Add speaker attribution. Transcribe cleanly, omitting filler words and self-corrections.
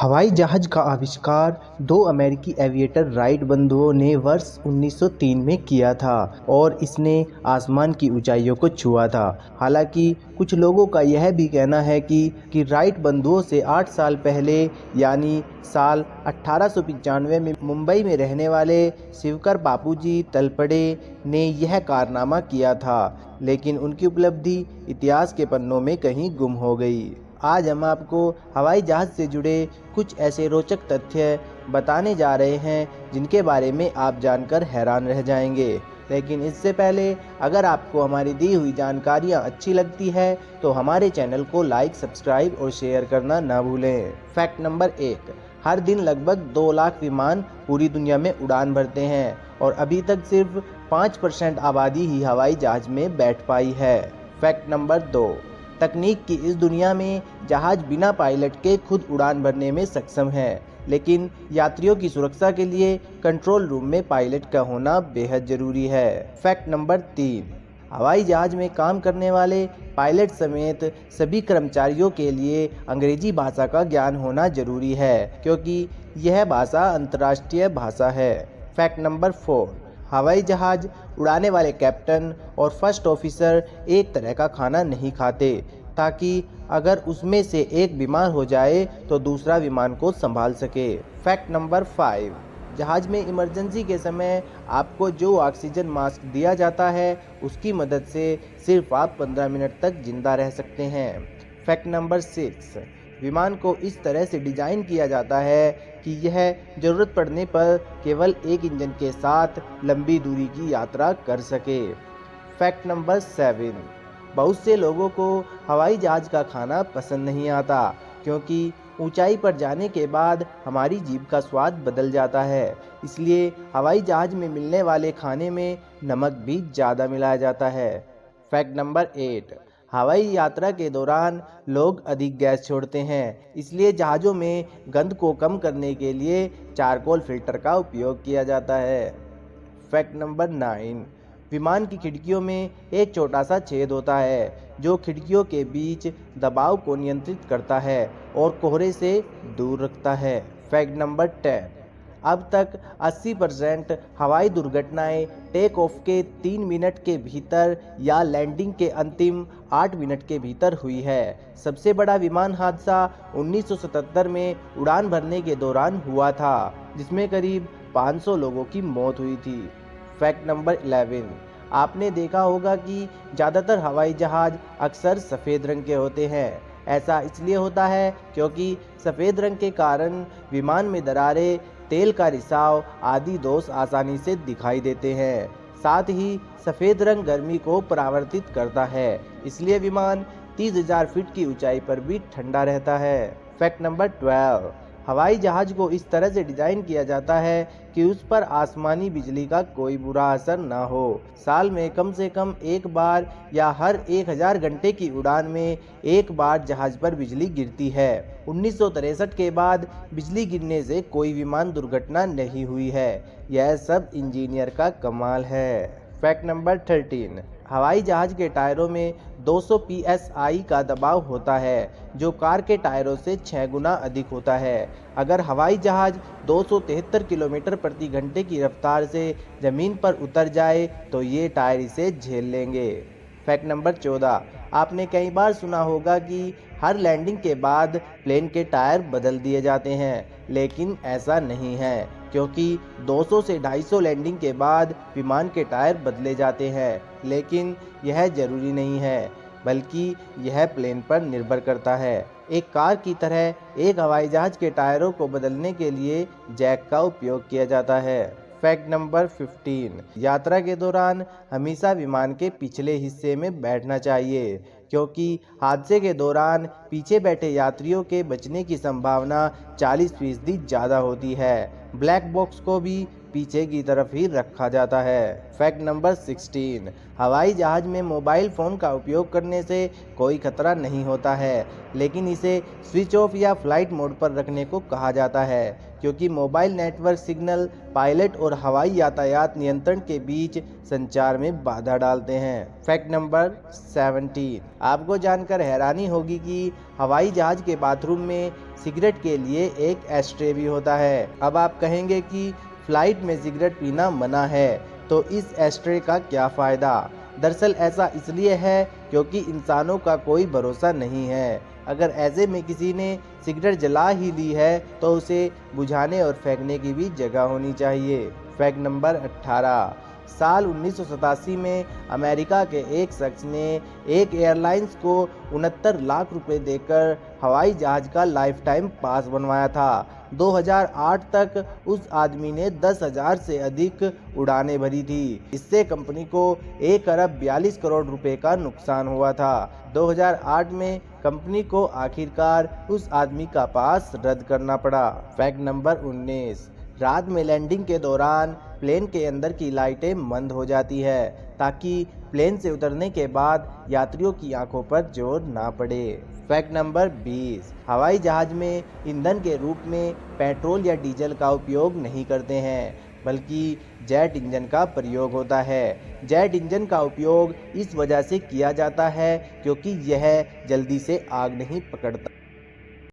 Speaker 1: हवाई जहाज का आविष्कार दो अमेरिकी एविएटर राइट बंधुओं ने वर्ष 1903 में किया था और इसने आसमान की ऊंचाइयों को छुआ था। हालांकि कुछ लोगों का यह भी कहना है कि राइट बंधुओं से 8 साल पहले यानी साल 1895 में मुंबई में रहने वाले शिवकर बापूजी तलपड़े ने यह कारनामा किया था, लेकिन उनकी उपलब्धि इतिहास के पन्नों में कहीं गुम हो गई। आज हम आपको हवाई जहाज़ से जुड़े कुछ ऐसे रोचक तथ्य बताने जा रहे हैं जिनके बारे में आप जानकर हैरान रह जाएंगे। लेकिन इससे पहले अगर आपको हमारी दी हुई जानकारियाँ अच्छी लगती है तो हमारे चैनल को लाइक, सब्सक्राइब और शेयर करना ना भूलें। फैक्ट नंबर 1, हर दिन लगभग 2 लाख विमान पूरी दुनिया में उड़ान भरते हैं और अभी तक सिर्फ 5% आबादी ही हवाई जहाज़ में बैठ पाई है। फैक्ट नंबर 2, तकनीक की इस दुनिया में जहाज बिना पायलट के खुद उड़ान भरने में सक्षम है, लेकिन यात्रियों की सुरक्षा के लिए कंट्रोल रूम में पायलट का होना बेहद जरूरी है। फैक्ट नंबर 3, हवाई जहाज में काम करने वाले पायलट समेत सभी कर्मचारियों के लिए अंग्रेजी भाषा का ज्ञान होना जरूरी है, क्योंकि यह भाषा अंतर्राष्ट्रीय भाषा है। फैक्ट नंबर 4, हवाई जहाज उड़ाने वाले कैप्टन और फर्स्ट ऑफिसर एक तरह का खाना नहीं खाते, ताकि अगर उसमें से एक बीमार हो जाए तो दूसरा विमान को संभाल सके। फैक्ट नंबर 5, जहाज में इमरजेंसी के समय आपको जो ऑक्सीजन मास्क दिया जाता है उसकी मदद से सिर्फ आप 15 मिनट तक जिंदा रह सकते हैं। फैक्ट नंबर 6, विमान को इस तरह से डिज़ाइन किया जाता है कि यह ज़रूरत पड़ने पर केवल एक इंजन के साथ लंबी दूरी की यात्रा कर सके। फैक्ट नंबर 7, बहुत से लोगों को हवाई जहाज़ का खाना पसंद नहीं आता, क्योंकि ऊंचाई पर जाने के बाद हमारी जीभ का स्वाद बदल जाता है, इसलिए हवाई जहाज़ में मिलने वाले खाने में नमक भी ज़्यादा मिलाया जाता है। फैक्ट नंबर 8, हवाई यात्रा के दौरान लोग अधिक गैस छोड़ते हैं, इसलिए जहाज़ों में गंध को कम करने के लिए चारकोल फिल्टर का उपयोग किया जाता है। फैक्ट नंबर 9, विमान की खिड़कियों में एक छोटा सा छेद होता है जो खिड़कियों के बीच दबाव को नियंत्रित करता है और कोहरे से दूर रखता है। फैक्ट नंबर 10, अब तक 80% हवाई दुर्घटनाएं टेक ऑफ के 3 मिनट के भीतर या लैंडिंग के अंतिम 8 मिनट के भीतर हुई है। सबसे बड़ा विमान हादसा 1977 में उड़ान भरने के दौरान हुआ था, जिसमें करीब 500 लोगों की मौत हुई थी। फैक्ट नंबर 11, आपने देखा होगा कि ज़्यादातर हवाई जहाज़ अक्सर सफ़ेद रंग के होते हैं। ऐसा इसलिए होता है क्योंकि सफ़ेद रंग के कारण विमान में दरारें, तेल का रिसाव आदि दोष आसानी से दिखाई देते हैं। साथ ही सफ़ेद रंग गर्मी को परावर्तित करता है, इसलिए विमान 30,000 फीट की ऊंचाई पर भी ठंडा रहता है। फैक्ट नंबर 12, हवाई जहाज़ को इस तरह से डिज़ाइन किया जाता है कि उस पर आसमानी बिजली का कोई बुरा असर ना हो। साल में कम से कम एक बार या हर 1000 घंटे की उड़ान में एक बार जहाज़ पर बिजली गिरती है। 1963 के बाद बिजली गिरने से कोई विमान दुर्घटना नहीं हुई है। यह सब इंजीनियर का कमाल है। फैक्ट नंबर 13, हवाई जहाज़ के टायरों में 200 psi का दबाव होता है, जो कार के टायरों से 6 गुना अधिक होता है। अगर हवाई जहाज़ 273 किलोमीटर प्रति घंटे की रफ्तार से ज़मीन पर उतर जाए तो ये टायर इसे झेल लेंगे। फैक्ट नंबर 14, आपने कई बार सुना होगा कि हर लैंडिंग के बाद प्लेन के टायर बदल दिए जाते हैं, लेकिन ऐसा नहीं है, क्योंकि 200 से 250 लैंडिंग के बाद विमान के टायर बदले जाते हैं। लेकिन यह ज़रूरी नहीं है, बल्कि यह प्लेन पर निर्भर करता है। एक कार की तरह एक हवाई जहाज़ के टायरों को बदलने के लिए जैक का उपयोग किया जाता है। फैक्ट नंबर 15, यात्रा के दौरान हमेशा विमान के पिछले हिस्से में बैठना चाहिए, क्योंकि हादसे के दौरान पीछे बैठे यात्रियों के बचने की संभावना 40% ज़्यादा होती है। ब्लैक बॉक्स को भी पीछे की तरफ ही रखा जाता है। फैक्ट नंबर 16, हवाई जहाज़ में मोबाइल फ़ोन का उपयोग करने से कोई खतरा नहीं होता है, लेकिन इसे स्विच ऑफ या फ्लाइट मोड पर रखने को कहा जाता है, क्योंकि मोबाइल नेटवर्क सिग्नल पायलट और हवाई यातायात नियंत्रण के बीच संचार में बाधा डालते हैं। फैक्ट नंबर 17, आपको जानकर हैरानी होगी कि हवाई जहाज़ के बाथरूम में सिगरेट के लिए एक एस्ट्रे भी होता है। अब आप कहेंगे कि फ्लाइट में सिगरेट पीना मना है, तो इस एस्ट्रे का क्या फ़ायदा? दरअसल ऐसा इसलिए है क्योंकि इंसानों का कोई भरोसा नहीं है। अगर ऐसे में किसी ने सिगरेट जला ही ली है तो उसे बुझाने और फेंकने की भी जगह होनी चाहिए। Fact number 18। साल 1987 में अमेरिका के एक शख्स ने एक एयरलाइंस को 69 लाख रुपए देकर हवाई जहाज का लाइफ टाइम पास बनवाया था। 2008 तक उस आदमी ने 10,000 से अधिक उड़ानें भरी थी। इससे कंपनी को 1 अरब 42 करोड़ रुपए का नुकसान हुआ था। 2008 में कंपनी को आखिरकार उस आदमी का पास रद्द करना पड़ा। Fact number 19। रात में लैंडिंग के दौरान प्लेन के अंदर की लाइटें बंद हो जाती है ताकि प्लेन से उतरने के बाद यात्रियों की आंखों पर जोर ना पड़े। Fact number 20। हवाई जहाज में ईंधन के रूप में पेट्रोल या डीजल का उपयोग नहीं करते हैं, बल्कि जेट इंजन का प्रयोग होता है। जेट इंजन का उपयोग इस वजह से किया जाता है क्योंकि यह जल्दी से आग नहीं पकड़ता।